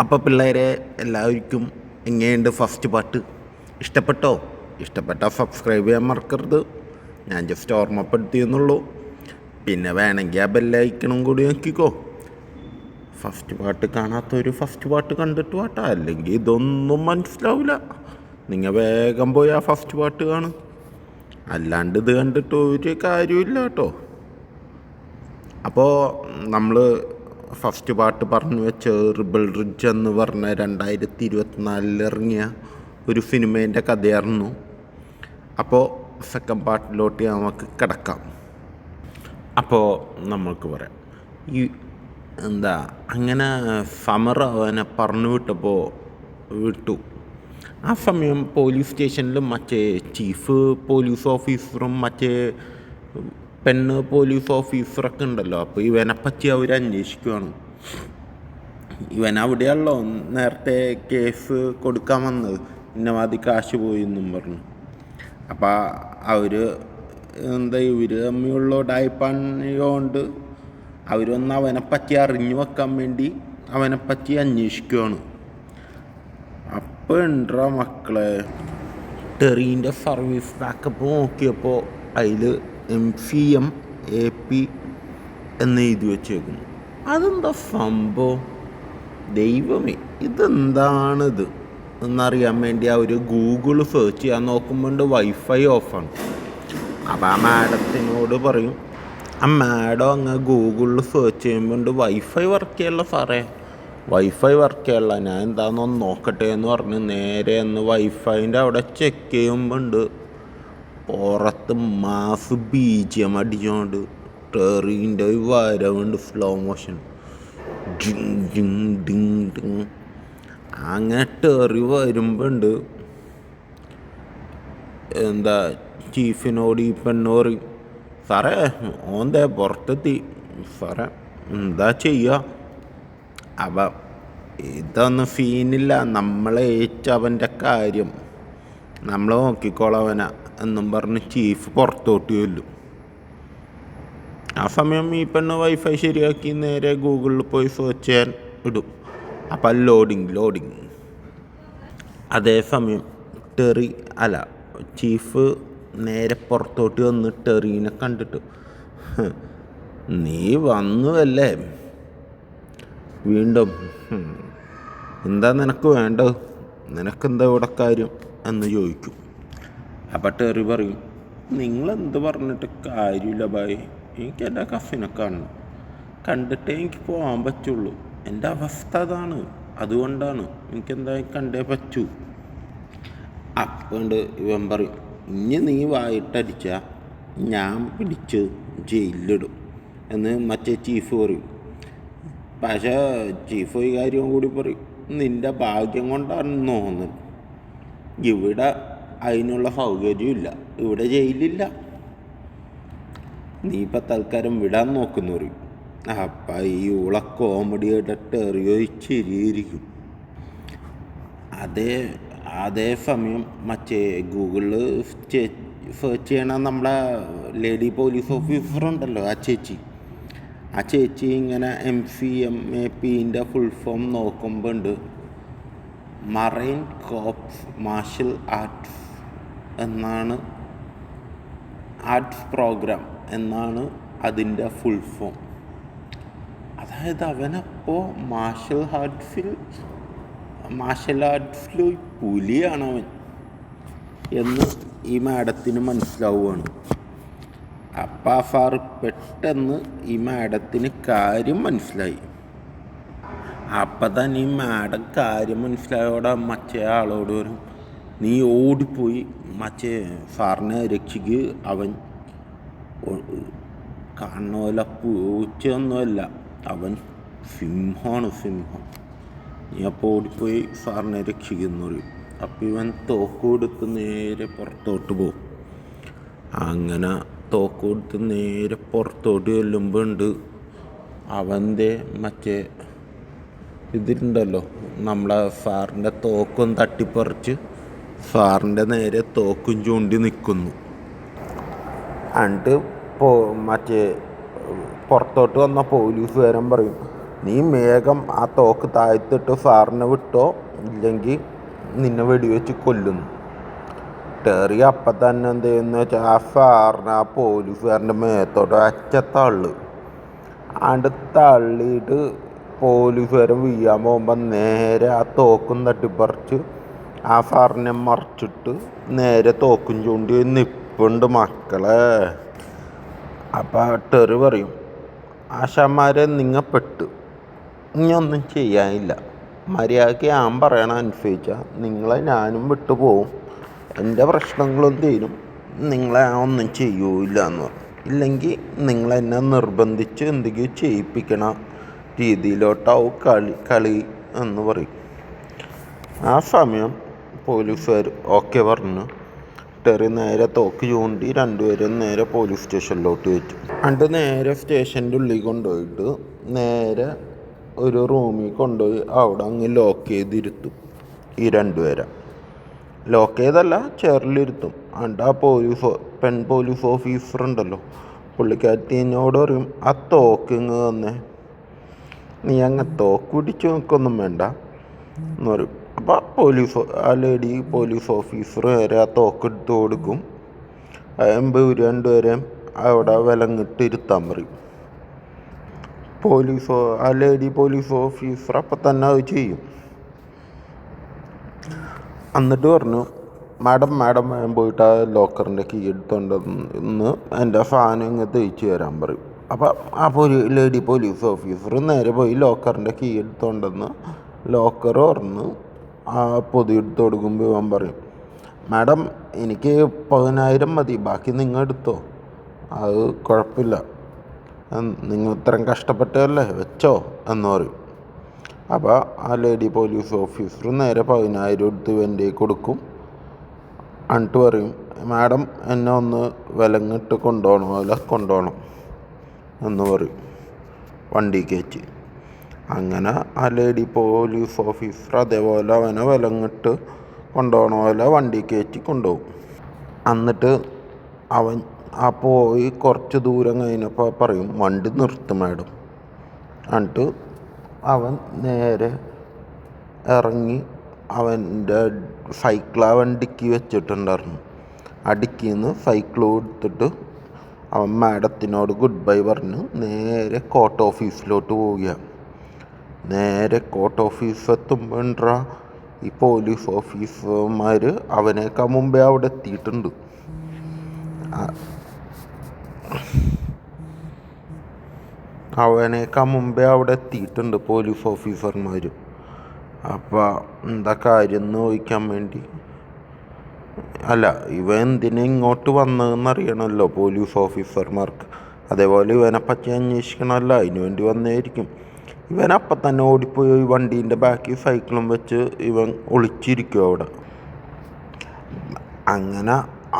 അപ്പോൾ പിള്ളേരെ എല്ലാവർക്കും എങ്ങനെയുണ്ട് ഫസ്റ്റ് പാട്ട്? ഇഷ്ടപ്പെട്ടോ? ഇഷ്ടപ്പെട്ടാൽ സബ്സ്ക്രൈബ് ചെയ്യാൻ മറക്കരുത്. ഞാൻ ജസ്റ്റ് ഓർമ്മപ്പെടുത്തിയെന്നുള്ളൂ. പിന്നെ വേണമെങ്കിൽ ആ ബെല്ലൈക്കണം കൂടി നോക്കിക്കോ. ഫസ്റ്റ് പാട്ട് കാണാത്തൊരു ഫസ്റ്റ് പാട്ട് കണ്ടിട്ട് പാട്ടാ, അല്ലെങ്കിൽ ഇതൊന്നും മനസ്സിലാവില്ല. നിങ്ങൾ വേഗം പോയി ആ ഫസ്റ്റ് പാട്ട് കാണും. അല്ലാണ്ട് ഇത് കണ്ടിട്ട് ഒരു കാര്യമില്ല കേട്ടോ. അപ്പോൾ നമ്മൾ ഫസ്റ്റ് പാട്ട് പറഞ്ഞു വെച്ച റിബൽ റിഡ്ജ് എന്ന് പറഞ്ഞ 2024 ഇറങ്ങിയ ഒരു സിനിമേൻ്റെ കഥയായിരുന്നു. അപ്പോൾ സെക്കൻഡ് പാർട്ടിലോട്ട് നമുക്ക് കിടക്കാം. അപ്പോൾ നമ്മൾക്ക് പറയാം, ഈ അങ്ങനെ സമർ അവനെ പറഞ്ഞു വിട്ടു. ആ സമയം പോലീസ് സ്റ്റേഷനിൽ മറ്റേ ചീഫ് പോലീസ് ഓഫീസറും മറ്റേ പെണ്ണ് പോലീസ് ഓഫീസറൊക്കെ ഉണ്ടല്ലോ. അപ്പോൾ ഇവനെപ്പറ്റി അവർ അന്വേഷിക്കുകയാണ്. ഇവൻ അവിടെയാണല്ലോ നേരത്തെ കേസ് കൊടുക്കാൻ വന്നത്, ഇന്നമാതി കാശ് പോയി എന്നും പറഞ്ഞു. അപ്പോൾ അവർ ഇവർ തമ്മിലുള്ള ഡായ്പാണിയോണ്ട് അവരൊന്ന് അവനെപ്പറ്റി അറിഞ്ഞു വെക്കാൻ വേണ്ടി അവനെപ്പറ്റി അന്വേഷിക്കുകയാണ്. അപ്പോൾ ഉണ്ടാ മക്കളെ, ടെറീൻ്റെ സർവീസ് ബാക്കപ്പ് നോക്കിയപ്പോൾ അതിൽ MCM AP എന്ന് എഴുതി വെച്ചേക്കുന്നു. അതെന്താ സംഭവം? ദൈവമേ, ഇതെന്താണിത് എന്നറിയാൻ വേണ്ടി അവർ ഗൂഗിൾ സെർച്ച് ചെയ്യാൻ നോക്കുമ്പോൾ വൈഫൈ ഓഫാണ്. അപ്പോൾ ആ മാഡത്തിനോട് പറയും, ആ മാഡം അങ്ങ് ഗൂഗിളിൽ സെർച്ച് ചെയ്യുമ്പോൾ വൈഫൈ വർക്ക് ചെയ്യല്ല സാറേ, വൈഫൈ വർക്ക് ചെയ്യല്ല, ഞാൻ എന്താണെന്നൊന്ന് നോക്കട്ടെ എന്ന് പറഞ്ഞ് നേരെ ഒന്ന് വൈഫൈൻ്റെ അവിടെ ചെക്ക് ചെയ്യുമ്പോൾ പുറത്ത് മാസ് BGM അടിച്ചുകൊണ്ട് ടെറീൻ്റെ വരവുണ്ട്, സ്ലോ മോഷൻ ജിങ് ജിങ് ഡിങ് ഡിങ്. അങ്ങനെ ടെറി വരുമ്പോണ്ട് ചീഫിനോട് ഈ പെണ്ണ് പറയും, സാറേ ഓന്തേ പുറത്തെത്തി സാറേ, എന്താ ചെയ്യുക? അപ്പം ഇതൊന്നും സീനില്ല, നമ്മളെ ഏറ്റവൻ്റെ കാര്യം നമ്മൾ നോക്കിക്കോളവന എന്നും പറഞ്ഞ് ചീഫ് പുറത്തോട്ട് ചെല്ലും. ആ സമയം ഈ പെണ്ണ് വൈഫൈ ശരിയാക്കി നേരെ ഗൂഗിളിൽ പോയി സെർച്ച് ചെയ്യാൻ ഇടും. അപ്പം ലോഡിങ്. അതേസമയം ചീഫ് നേരെ പുറത്തോട്ട് വന്ന് ടെറീനെ കണ്ടിട്ട്, നീ വന്നുവല്ലേ വീണ്ടും, എന്താ നിനക്ക് വേണ്ടത്, നിനക്കെന്താ ഇവിടെ കാര്യം എന്ന് ചോദിക്കും. അപ്പം ടെറി പറയും, നിങ്ങളെന്ത് പറഞ്ഞിട്ട് കാര്യമില്ല ബായ്, എനിക്ക് എൻ്റെ കസിനെ കാണണം, കണ്ടിട്ടേ എനിക്ക് പോകാൻ പറ്റുള്ളൂ, എൻ്റെ അവസ്ഥ അതാണ്, അതുകൊണ്ടാണ് എനിക്കെന്തായാലും കണ്ടേ പറ്റൂ. അപ്പണ്ട് ഇവൻ പറയും, ഇനി നീ വായിട്ടടിച്ചാൽ ഞാൻ പിടിച്ച് ജയിലിലിടും എന്ന് മറ്റേ ചീഫ് പറയും. പക്ഷേ ചീഫ് ഒരു കാര്യം കൂടി പറയും, നിൻ്റെ ഭാഗ്യം കൊണ്ടാണ് തോന്നുന്നത്, ഇവിടെ അതിനുള്ള സൗകര്യമില്ല, ഇവിടെ ജയിലില്ല, നീ ഇപ്പം തൽക്കാലം വിടാൻ നോക്കുന്നു പറയും. അപ്പം ഈ ഉള കോമഡി കേട്ടിട്ട് എറിയൊരിച്ചിരിയിരിക്കും. അതേ സമയം മറ്റേ ഗൂഗിളിൽ സെർച്ച് ചെയ്യണ നമ്മുടെ ലേഡി പോലീസ് ഓഫീസറുണ്ടല്ലോ, ആ ചേച്ചി ഇങ്ങനെ MCM APൻ്റെ ഫുൾ ഫോം നോക്കുമ്പോൾ മറൈൻ കോർപ്സ് മാർഷൽ ആർട്സ് എന്നാണ്, ആർട്സ് പ്രോഗ്രാം എന്നാണ് അതിൻ്റെ ഫുൾ ഫോം. അതായത് അവനപ്പോൾ മാർഷൽ ആർട്സിൽ പുലിയാണവൻ എന്ന് ഈ മാഡത്തിന് മനസ്സിലാവുകയാണ്. അപ്പം ആ സാറ് പെട്ടെന്ന് ഈ മാഡത്തിന് കാര്യം മനസ്സിലായി. അപ്പം തന്നെ ഈ മാഡം കാര്യം മനസ്സിലായോടെ മറ്റേ ആളോട് വരും, നീ ഓടിപ്പോയി മറ്റേ സാറിനെ രക്ഷിക്ക്, അവൻ കാണുന്ന പോലെ പൂച്ചയൊന്നുമല്ല, അവൻ സിംഹമാണ്, നീ അപ്പോൾ ഓടിപ്പോയി സാറിനെ രക്ഷിക്കുന്നു പറയും. അപ്പം ഇവൻ തോക്ക് കൊടുത്ത് നേരെ പുറത്തോട്ട് പോകും. അങ്ങനെ തോക്ക് കൊടുത്ത് നേരെ പുറത്തോട്ട് ചെല്ലുമ്പോൾ അവൻ്റെ മറ്റേ ഇതിലുണ്ടല്ലോ, നമ്മളെ സാറിൻ്റെ തോക്കും തട്ടിപ്പറിച്ച് സാറിൻ്റെ നേരെ തോക്കും ചൂണ്ടി നിൽക്കുന്നു. എന്നിട്ട് മറ്റേ പുറത്തോട്ട് വന്ന പോലീസുകാരൻ പറയും, നീ വേഗം ആ തോക്ക് താഴ്ത്തിട്ട് സാറിനെ വിട്ടോ, ഇല്ലെങ്കിൽ നിന്നെ വെടിവെച്ച് കൊല്ലുന്നു. ടെറി അപ്പം തന്നെ എന്ത് ചെയ്യുന്ന വെച്ചാൽ ആ സാറിന് ആ പോലീസുകാരൻ്റെ മേത്തോട്ട് അച്ചത്തള്ളു. ആണ്ട് തള്ളിയിട്ട് പോലീസുകാരൻ വീഴാൻ പോകുമ്പോൾ നേരെ ആ തോക്കും തട്ടിപ്പറിച്ച് ആ സാറിനെ മറിച്ചിട്ട് നേരെ തോക്കും ചൂണ്ടി നിൽപ്പുണ്ട് മക്കളെ. അപ്പം ടെറി പറയും, ആശാന്മാരെ നിങ്ങൾ പെട്ട്, ഇനി ഒന്നും ചെയ്യാനില്ല, മര്യാദയ്ക്ക് ഞാൻ പറയണ അനുസരിച്ചാൽ നിങ്ങളെ ഞാനും വിട്ടു പോവും, എൻ്റെ പ്രശ്നങ്ങളും തീരും, നിങ്ങളെ ഞാൻ ഒന്നും ചെയ്യൂല എന്ന് പറഞ്ഞു. ഇല്ലെങ്കിൽ നിങ്ങളെന്നെ നിർബന്ധിച്ച് എന്തെങ്കിലും ചെയ്യിപ്പിക്കണ രീതിയിലോട്ടാവും കളി എന്ന് പറയും. ആ സമയം പോലീസുകാർ ഓക്കെ പറഞ്ഞു ടെറി നേരെ തോക്ക് ചൂണ്ടി രണ്ടുപേരും നേരെ പോലീസ് സ്റ്റേഷനിലോട്ട് വെച്ചു. എന്നിട്ട് നേരെ സ്റ്റേഷൻ്റെ ഉള്ളിൽ കൊണ്ടുപോയിട്ട് നേരെ ഒരു റൂമിൽ കൊണ്ടുപോയി അവിടെ അങ്ങ് ലോക്ക് ചെയ്തിരുത്തും. ഈ രണ്ടുപേരെ ലോക്ക് ചെയ്തല്ല, ചെയറിലിരുത്തും. എന്നിട്ട് ആ പെൺ പോലീസ് ഓഫീസർ ഉണ്ടല്ലോ, പുള്ളിക്കാരത്തിനോട് പറയും, ആ തോക്ക് ഇങ്ങ് തന്നെ, നീ അങ്ങ് തോക്ക് പിടിച്ച് നോക്കൊന്നും വേണ്ട എന്ന് പറയും. അപ്പോൾ ആ ലേഡി പോലീസ് ഓഫീസർ വരെ ആ തോക്ക് എടുത്ത് കൊടുക്കും. രണ്ടുപേരെയും അവിടെ വിലങ്ങിട്ട് ഇരുത്താൻ പറയും. ആ ലേഡി പോലീസ് ഓഫീസർ അപ്പം തന്നെ അത് ചെയ്യും. എന്നിട്ട് പറഞ്ഞു, മാഡം ഞാൻ പോയിട്ട് ആ ലോക്കറിൻ്റെ കീ എടുത്തുകൊണ്ടെന്ന് എൻ്റെ സാധനം ഇങ്ങ് തേച്ച് തരാൻ പറയും. അപ്പം ആ ലേഡി പോലീസ് ഓഫീസർ നേരെ പോയി ലോക്കറിൻ്റെ കീ എടുത്തുകൊണ്ടെന്ന് ലോക്കർ തുറന്ന് ആ പൊതി എടുത്ത് കൊടുക്കുമ്പോൾ ഇവൻ പറയും, മാഡം എനിക്ക് 10,000 മതി, ബാക്കി നിങ്ങൾ എടുത്തോ, അത് കുഴപ്പമില്ല, നിങ്ങൾ ഇത്രയും കഷ്ടപ്പെട്ടതല്ലേ, വെച്ചോ എന്ന് പറയും. അപ്പോൾ ആ ലേഡി പോലീസ് ഓഫീസർ നേരെ 10,000 എടുത്ത് ഇവൻ്റെ കൊടുക്കും. എന്നിട്ട് പറയും, മാഡം എന്നെ ഒന്ന് വിലങ്ങിട്ട് കൊണ്ടുപോകണം എന്ന് പറയും വണ്ടി കയറ്റി. അങ്ങനെ ആ ലേഡി പോലീസ് ഓഫീസർ അതേപോലെ അവനെ വിലങ്ങിട്ട് കൊണ്ടുപോകണ പോലെ വണ്ടി കയറ്റി കൊണ്ടുപോകും. എന്നിട്ട് അവൻ പോയി കുറച്ച് ദൂരം കഴിഞ്ഞപ്പോൾ പറയും, വണ്ടി നിർത്തും മാഡം. എന്നിട്ട് അവൻ നേരെ ഇറങ്ങി അവൻ്റെ സൈക്കിൾ ആ വണ്ടിക്ക് വെച്ചിട്ടുണ്ടായിരുന്നു. ആ ഡിക്കിയിൽ നിന്ന് സൈക്കിൾ കൊടുത്തിട്ട് അവൻ മാഡത്തിനോട് ഗുഡ് ബൈ പറഞ്ഞ് നേരെ കോർട്ട് ഓഫീസിലോട്ട് പോവുകയാണ്. നേരെ കോർട്ട് ഓഫീസ് എത്തുമ്പോഴാ ഈ പോലീസ് ഓഫീസർമാർ അവനേക്കാൾ മുമ്പേ അവിടെ എത്തിയിട്ടുണ്ട്. പോലീസ് ഓഫീസർമാർ. അപ്പോൾ എന്താ കാര്യം എന്ന് ചോദിക്കാൻ വേണ്ടി, അല്ല ഇവൻ എന്തിനാ ഇങ്ങോട്ട് വന്നതെന്ന് അറിയണമല്ലോ പോലീസ് ഓഫീസർമാർക്ക്. അതേപോലെ ഇവനെ പറ്റി അന്വേഷിക്കണമല്ലോ, അതിന് വേണ്ടി വന്നതായിരിക്കും. ഇവനപ്പം തന്നെ ഓടിപ്പോയി വണ്ടീൻ്റെ ബാക്കിൽ സൈക്കിളും വെച്ച് ഇവൻ ഒളിച്ചിരിക്കും അവിടെ. അങ്ങനെ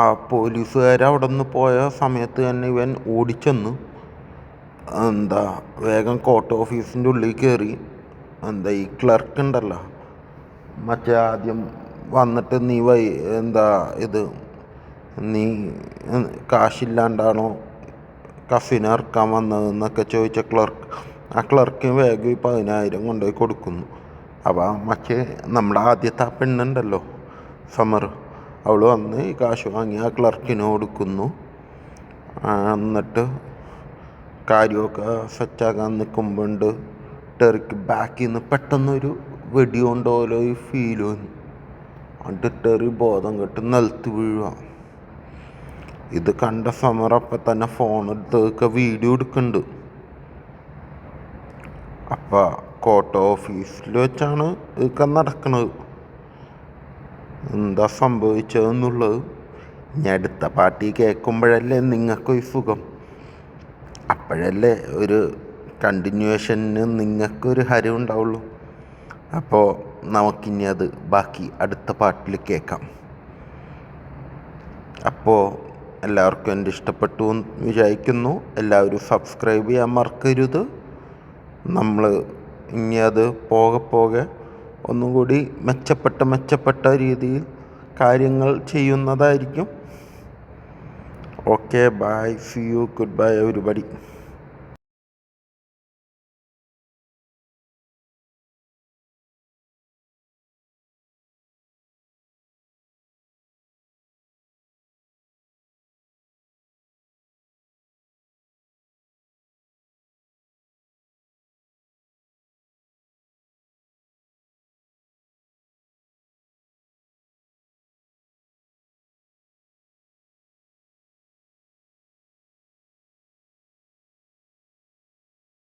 ആ പോലീസുകാർ അവിടെ നിന്ന് പോയ സമയത്ത് തന്നെ ഇവൻ ഓടിച്ചെന്ന് വേഗം കോർട്ട് ഓഫീസിൻ്റെ ഉള്ളിൽ കയറി ഈ ക്ലർക്ക് ഉണ്ടല്ലോ, മറ്റേ ആദ്യം വന്നിട്ട് നീ കാശില്ലാണ്ടാണോ കസിനെ ഇറക്കാൻ വന്നതെന്നൊക്കെ ചോദിച്ച ആ ക്ലർക്കിന് വേഗം 10,000 കൊണ്ടുപോയി കൊടുക്കുന്നു. അപ്പോൾ മറ്റേ നമ്മുടെ ആദ്യത്തെ ആ പെണ്ണുണ്ടല്ലോ സമർ, അവൾ വന്ന് ഈ കാശ് വാങ്ങി ആ ക്ലർക്കിന് കൊടുക്കുന്നു. എന്നിട്ട് കാര്യമൊക്കെ സെറ്റാക്കാൻ നിൽക്കുമ്പോണ്ട് ടെറിക്ക് ബാക്കിൽ നിന്ന് പെട്ടെന്നൊരു വെടി കൊണ്ടോലോ ഈ ഫീൽ വന്നു. എന്നിട്ട് ടെറി ബോധം കെട്ട് നിലത്ത് വീഴുക. ഇത് കണ്ട സമർ അപ്പം തന്നെ ഫോൺ എടുത്തൊക്കെ വീഡിയോ എടുക്കുന്നുണ്ട്. അപ്പം കോർട്ട് ഓഫീസിൽ വെച്ചാണ് ഇതൊക്കെ നടക്കുന്നത്. എന്താ സംഭവിച്ചതെന്നുള്ളത് ഇനി അടുത്ത പാർട്ടി കേൾക്കുമ്പോഴല്ലേ നിങ്ങൾക്കൊരു സുഖം, അപ്പോഴല്ലേ ഒരു കണ്ടിന്യൂവേഷന് നിങ്ങൾക്കൊരു ഹരം ഉണ്ടാവുള്ളൂ. അപ്പോൾ നമുക്കിനി അത് ബാക്കി അടുത്ത പാർട്ടിൽ കേൾക്കാം. അപ്പോൾ എല്ലാവർക്കും എൻ്റെ ഇഷ്ടപ്പെട്ടു എന്ന് വിചാരിക്കുന്നു. എല്ലാവരും സബ്സ്ക്രൈബ് ചെയ്യാൻ മറക്കരുത്. നമ്മൾ ഇനി അത് പോകെ ഒന്നും കൂടി മെച്ചപ്പെട്ട രീതിയിൽ കാര്യങ്ങൾ ചെയ്യുന്നതായിരിക്കും. Okay, bye, see you, good bye everybody.